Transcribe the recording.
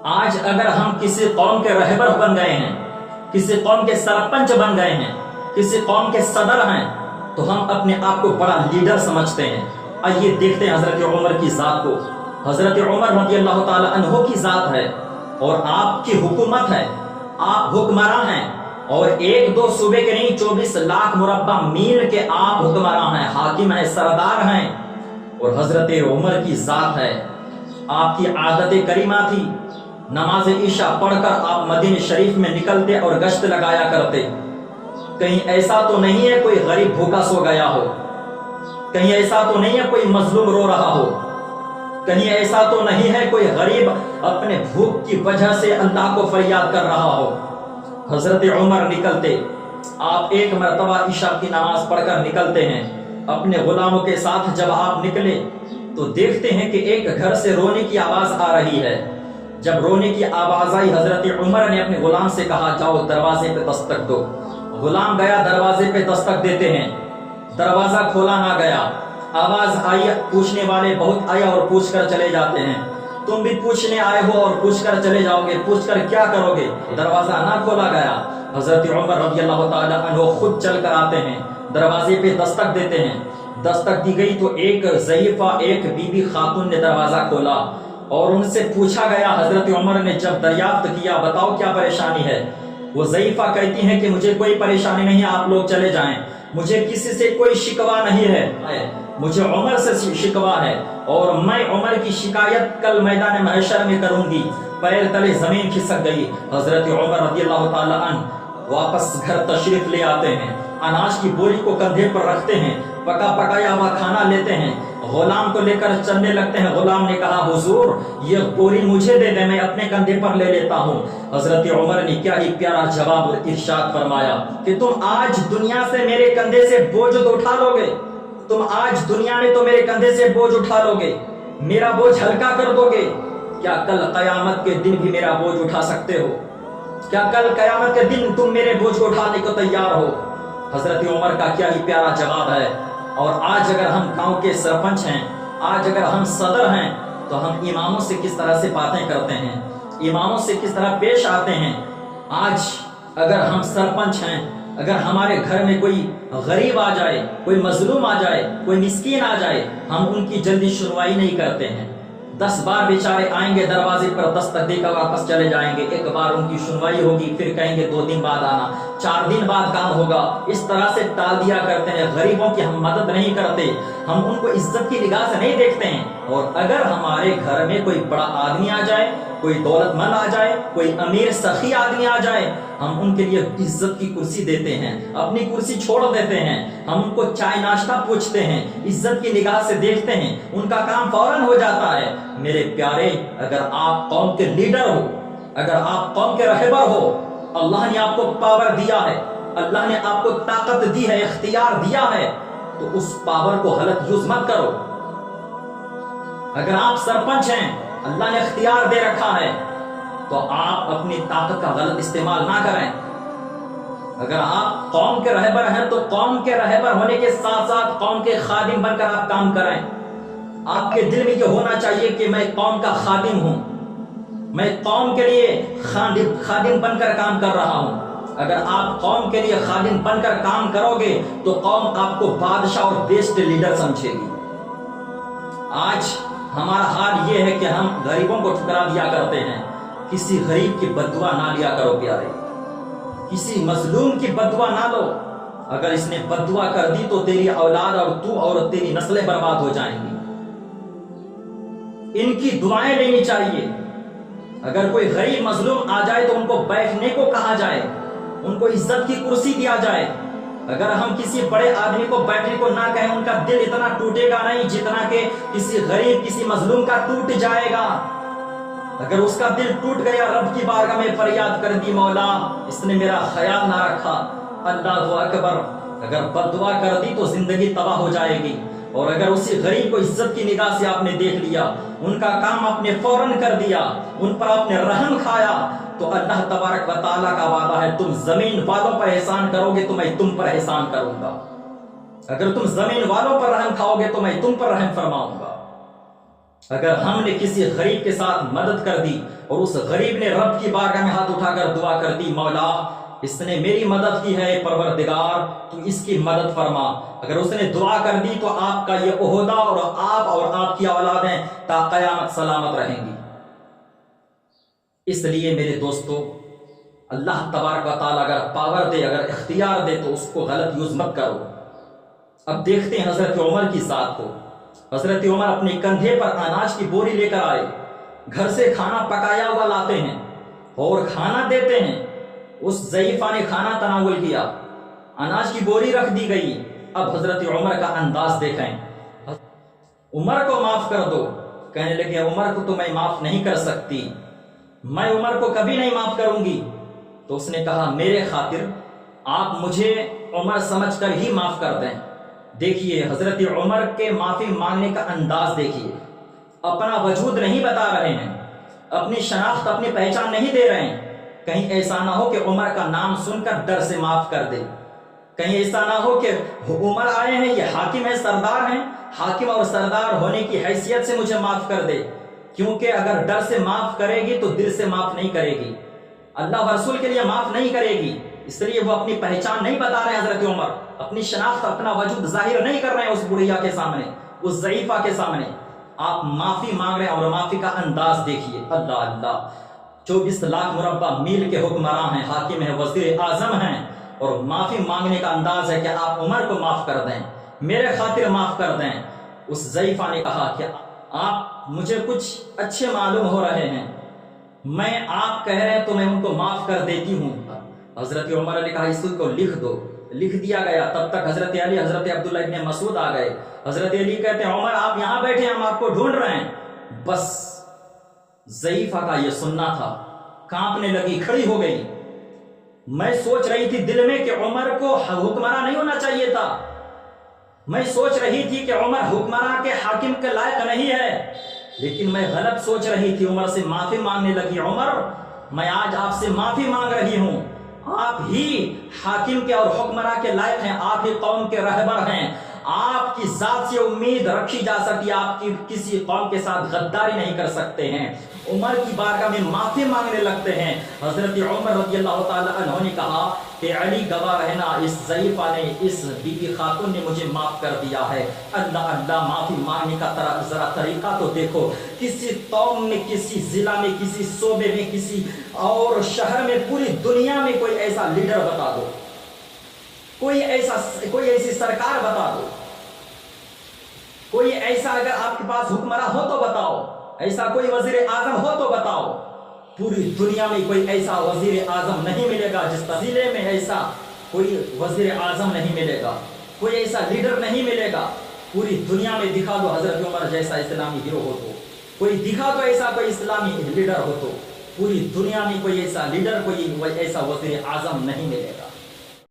آج اگر ہم کسی قوم کے رہبر بن گئے ہیں، کسی قوم کے سرپنچ بن گئے ہیں، کسی قوم کے صدر ہیں، تو ہم اپنے آپ کو بڑا لیڈر سمجھتے ہیں۔ آئیے دیکھتے ہیں حضرت عمر کی ذات کو۔ حضرت عمر رضی اللہ تعالی عنہ کی ذات ہے اور آپ کی حکومت ہے، آپ حکمراں ہیں، اور ایک دو صوبے کے نہیں 24 لاکھ مربع میل کے آپ حکمراں ہیں، حاکم ہیں، سردار ہیں۔ اور حضرت عمر کی ذات ہے، آپ کی عادت کریمہ تھی، نماز عشاء پڑھ کر آپ مدینہ شریف میں نکلتے اور گشت لگایا کرتے۔ کہیں ایسا تو نہیں ہے کوئی غریب بھوکا سو گیا ہو، کہیں ایسا تو نہیں ہے کوئی مظلوم رو رہا ہو، کہیں ایسا تو نہیں ہے کوئی غریب اپنے بھوک کی وجہ سے اللہ کو فریاد کر رہا ہو۔ حضرت عمر نکلتے، آپ ایک مرتبہ عشاء کی نماز پڑھ کر نکلتے ہیں اپنے غلاموں کے ساتھ۔ جب آپ نکلے تو دیکھتے ہیں کہ ایک گھر سے رونے کی آواز آ رہی ہے۔ جب رونے کی آواز آئی، حضرت عمر نے اپنے غلام سے کہا جاؤ دروازے پہ دستک دو۔ غلام گیا، دروازے پہ دستک دیتے ہیں، دروازہ کھولا نہ گیا۔ آواز آئی، پوچھنے والے بہت آئے اور پوچھ کر چلے جاتے ہیں۔ تم بھی پوچھنے آئے ہو اور پوچھ کر چلے جاؤ گے، پوچھ کر کیا کرو گے؟ دروازہ نہ کھولا گیا۔ حضرت عمر رضی اللہ تعالی عنہ خود چل کر آتے ہیں، دروازے پہ دستک دیتے ہیں۔ دستک دی گئی تو ایک ضعیفہ، ایک بی بی خاتون نے دروازہ کھولا اور ان سے پوچھا گیا۔ حضرت عمر نے جب دریافت کیا بتاؤ کیا پریشانی ہے، وہ ضعیفہ کہتی ہیں کہ مجھے کوئی پریشانی نہیں، آپ لوگ چلے جائیں، مجھے کسی سے کوئی شکوہ نہیں ہے، مجھے عمر سے شکوہ ہے اور میں عمر کی شکایت کل میدان محشر میں کروں گی۔ پیر تلے زمین کھسک گئی۔ حضرت عمر رضی اللہ تعالی عنہ واپس گھر تشریف لے آتے ہیں، اناج کی بوری کو کندھے پر رکھتے ہیں، پکا پکایا ہوا کھانا لیتے ہیں، غلام کو لے کر چلنے لگتے ہیں۔ غلام نے کہا حضور یہ بوری مجھے دے دیں، میں اپنے کندھے پر لے لیتا ہوں۔ حضرت عمر نے کیا ہی پیارا جواب اور ارشاد فرمایا کہ تم آج دنیا سے میرے کندھے سے بوجھ تو اٹھا لو گے، تم آج دنیا میں تو میرے کندھے سے بوجھ اٹھا لو گے، میرا بوجھ ہلکا کر دو گے، کیا کل قیامت کے دن بھی میرا بوجھ اٹھا سکتے ہو؟ کیا کل قیامت کے دن تم میرے بوجھ کو اٹھانے کو تیار ہو؟ حضرت عمر کا کیا ہی پیارا جواب ہے۔ اور آج اگر ہم گاؤں کے سرپنچ ہیں، آج اگر ہم صدر ہیں، تو ہم اماموں سے کس طرح سے باتیں کرتے ہیں، اماموں سے کس طرح پیش آتے ہیں۔ آج اگر ہم سرپنچ ہیں، اگر ہمارے گھر میں کوئی غریب آ جائے، کوئی مظلوم آ جائے، کوئی مسکین آ جائے، ہم ان کی جلدی سنوائی نہیں کرتے ہیں۔ 10 بار بیچارے آئیں گے، دروازے پر دستک دے کر واپس چلے جائیں گے، ایک بار ان کی سنوائی ہوگی، پھر کہیں گے 2 دن بعد آنا، 4 دن بعد کام ہوگا، اس طرح سے ٹال دیا کرتے ہیں۔ غریبوں کی ہم مدد نہیں کرتے، ہم ان کو عزت کی نگاہ سے نہیں دیکھتے ہیں۔ اور اگر ہمارے گھر میں کوئی بڑا آدمی آ جائے، کوئی دولت مند آ جائے، کوئی امیر سخی آدمی آ جائے، ہم ان کے لیے عزت کی کرسی دیتے ہیں، اپنی کرسی چھوڑ دیتے ہیں، ہم ان کو چائے ناشتہ پوچھتے ہیں، عزت کی نگاہ سے دیکھتے ہیں، ان کا کام فوراً ہو جاتا ہے۔ میرے پیارے، اگر آپ قوم کے لیڈر ہو، اگر آپ قوم کے رہبر ہو، اللہ نے آپ کو پاور دیا ہے، اللہ نے آپ کو طاقت دی ہے، اختیار دیا ہے، تو اس پاور کو غلط یوز مت کرو۔ اگر آپ سرپنچ ہیں، اللہ نے اختیار دے رکھا ہے، تو آپ اپنی طاقت کا غلط استعمال نہ کریں۔ اگر آپ قوم کے رہبر ہیں تو قوم کے رہبر ہونے کے ساتھ ساتھ قوم کے خادم بن کر آپ کام کریں۔ آپ کے دل میں یہ ہونا چاہیے کہ میں قوم کا خادم ہوں، میں قوم کے لیے خادم بن کر کام کر رہا ہوں۔ اگر آپ قوم کے لیے خادم بن کر کام کرو گے تو قوم آپ کو بادشاہ اور بیسٹ لیڈر سمجھے گی۔ آج ہمارا حال یہ ہے کہ ہم غریبوں کو ٹھکرا دیا کرتے ہیں۔ کسی غریب کی بددعا نہ لیا کرو پیارے، کسی مظلوم کی بددعا نہ لو۔ اگر اس نے بددعا کر دی تو تیری اولاد اور تو اور تیری نسلیں برباد ہو جائیں گی۔ ان کی دعائیں لینی چاہیے۔ اگر کوئی غریب مظلوم آ جائے تو ان کو بیٹھنے کو کہا جائے، ان کو عزت کی کرسی دیا جائے۔ اگر ہم کسی بڑے آدمی کو بیٹھنے کو نہ کہیں، ان کا دل اتنا ٹوٹے گا نہیں جتنا کہ کسی غریب، کسی مظلوم کا ٹوٹ جائے گا۔ اگر اس کا دل ٹوٹ گیا، رب کی بارگاہ میں فریاد کر دی مولا اس نے میرا خیال نہ رکھا، اللہ اکبر، اگر بددعا کر دی تو زندگی تباہ ہو جائے گی۔ اور اگر اسی غریب کو عزت کی نگاہ سے آپ نے دیکھ لیا، ان کا کام آپ نے فوراً کر دیا، ان پر آپ نے رحم کھایا، تو اللہ تبارک و تعالیٰ کا وعدہ ہے تم زمین والوں پر احسان کرو گے تو میں تم پر احسان کروں گا۔ اگر تم زمین والوں پر رحم کھاؤ گے تو میں تم پر رحم فرماؤں گا۔ اگر ہم نے کسی غریب کے ساتھ مدد کر دی اور اس غریب نے رب کی بارگاہ میں ہاتھ اٹھا کر دعا کر دی، مولا اس نے میری مدد کی ہے، پروردگار تو اس کی مدد فرما، اگر اس نے دعا کر دی تو آپ کا یہ عہدہ اور آپ کی اولادیں تا قیامت سلامت رہیں گی۔ اس لیے میرے دوستو، اللہ تبارک و تعالیٰ اگر پاور دے، اگر اختیار دے تو اس کو غلط یوز مت کرو۔ اب دیکھتے ہیں حضرت عمر کی ذات کو۔ حضرت عمر اپنے کندھے پر اناج کی بوری لے کر آئے، گھر سے کھانا پکایا ہوا لاتے ہیں اور کھانا دیتے ہیں۔ اس ضعیفہ نے کھانا تناول کیا، اناج کی بوری رکھ دی گئی۔ اب حضرت عمر کا انداز دیکھیں، عمر کو معاف کر دو، کہنے لگے عمر کو تو میں معاف نہیں کر سکتی، میں عمر کو کبھی نہیں معاف کروں گی۔ تو اس نے کہا میرے خاطر آپ مجھے عمر سمجھ کر ہی معاف کر دیں۔ دیکھیے حضرت عمر کے معافی مانگنے کا انداز دیکھیے، اپنا وجود نہیں بتا رہے ہیں، اپنی شناخت اپنی پہچان نہیں دے رہے ہیں، کہیں ایسا نہ ہو کہ عمر کا نام سن کر ڈر سے معاف کر دے، کہیں ایسا نہ ہو کہ عمر آئے ہیں، یہ حاکم ہے، سردار ہیں، حاکم اور سردار ہونے کی حیثیت سے مجھے معاف کر دے، کیونکہ اگر ڈر سے معاف کرے گی تو دل سے معاف نہیں کرے گی، اللہ و رسول کے لیے معاف نہیں کرے گی۔ اس لیے وہ اپنی پہچان نہیں بتا رہے حضرت عمر، اپنی شناخت اپنا وجود ظاہر نہیں کر رہے ہیں اس بڑھیا کے سامنے، اس ضعیفہ کے سامنے۔ آپ معافی مانگ رہے ہیں اور معافی کا انداز دیکھیے، اللہ اللہ، 24 لاکھ مربع میل کے حکمراں ہیں، حاکم ہیں، وزیر اعظم ہیں، اور معافی مانگنے کا انداز ہے کہ آپ عمر کو معاف کر دیں، میرے خاطر معاف کر دیں۔ اس ضعیفہ نے کہا کہ آپ مجھے کچھ اچھے معلوم ہو رہے ہیں، میں آپ کہہ رہے ہیں تو میں ان کو معاف کر دیتی ہوں۔ حضرت عمر نے کہا اس کو لکھ دو، لکھ دیا گیا۔ تب تک حضرت علی، حضرت عبداللہ ابن مسعود آ گئے۔ حضرت علی کہتے ہیں عمر آپ یہاں بیٹھے، ہم آپ کو ڈھونڈ رہے ہیں۔ بس ضعیفہ کا یہ سننا تھا، کانپنے لگی، کھڑی ہو گئی۔ میں سوچ رہی تھی دل میں کہ عمر کو حکمراں نہیں ہونا چاہیے تھا، میں سوچ رہی تھی کہ عمر حکمراں کے حاکم کے لائق نہیں ہے، لیکن میں غلط سوچ رہی تھی۔ عمر سے معافی مانگنے لگی، عمر میں آج آپ سے معافی مانگ رہی ہوں، آپ ہی حاکم کے اور حکمراں کے لائق ہیں، آپ ہی قوم کے رہبر ہیں، آپ کی ذات سے امید رکھی جا سکتی، آپ کی کسی قوم کے ساتھ غداری نہیں کر سکتے ہیں۔ عمر کی بارگاہ میں معافی مانگنے لگتے ہیں۔ حضرت عمر رضی اللہ تعالی عنہ نے کہا کہ علی گواہ رہنا، اس ضعیفہ نے، اس بی بی خاتون نے مجھے معاف کر دیا ہے۔ اللہ اللہ، معافی مانگنے کا ذرا طریقہ تو دیکھو۔ کسی قوم میں، کسی ضلع میں، کسی صوبے میں، کسی اور شہر میں، پوری دنیا میں کوئی ایسا لیڈر بتا دو، کوئی ایسی سرکار بتا دو، کوئی ایسا اگر آپ کے پاس حکمراں ہو تو بتاؤ، ایسا کوئی وزیر اعظم ہو تو بتاؤ۔ پوری دنیا میں کوئی ایسا وزیر اعظم نہیں ملے گا، جس ضلع میں ایسا کوئی وزیر اعظم نہیں ملے گا، کوئی ایسا لیڈر نہیں ملے گا۔ پوری دنیا میں دکھا دو حضرت عمر جیسا اسلامی ہیرو ہو تو، کوئی دکھا دو ایسا کوئی اسلامی لیڈر ہو تو، پوری دنیا میں کوئی ایسا لیڈر، کوئی ایسا وزیر اعظم نہیں ملے گا۔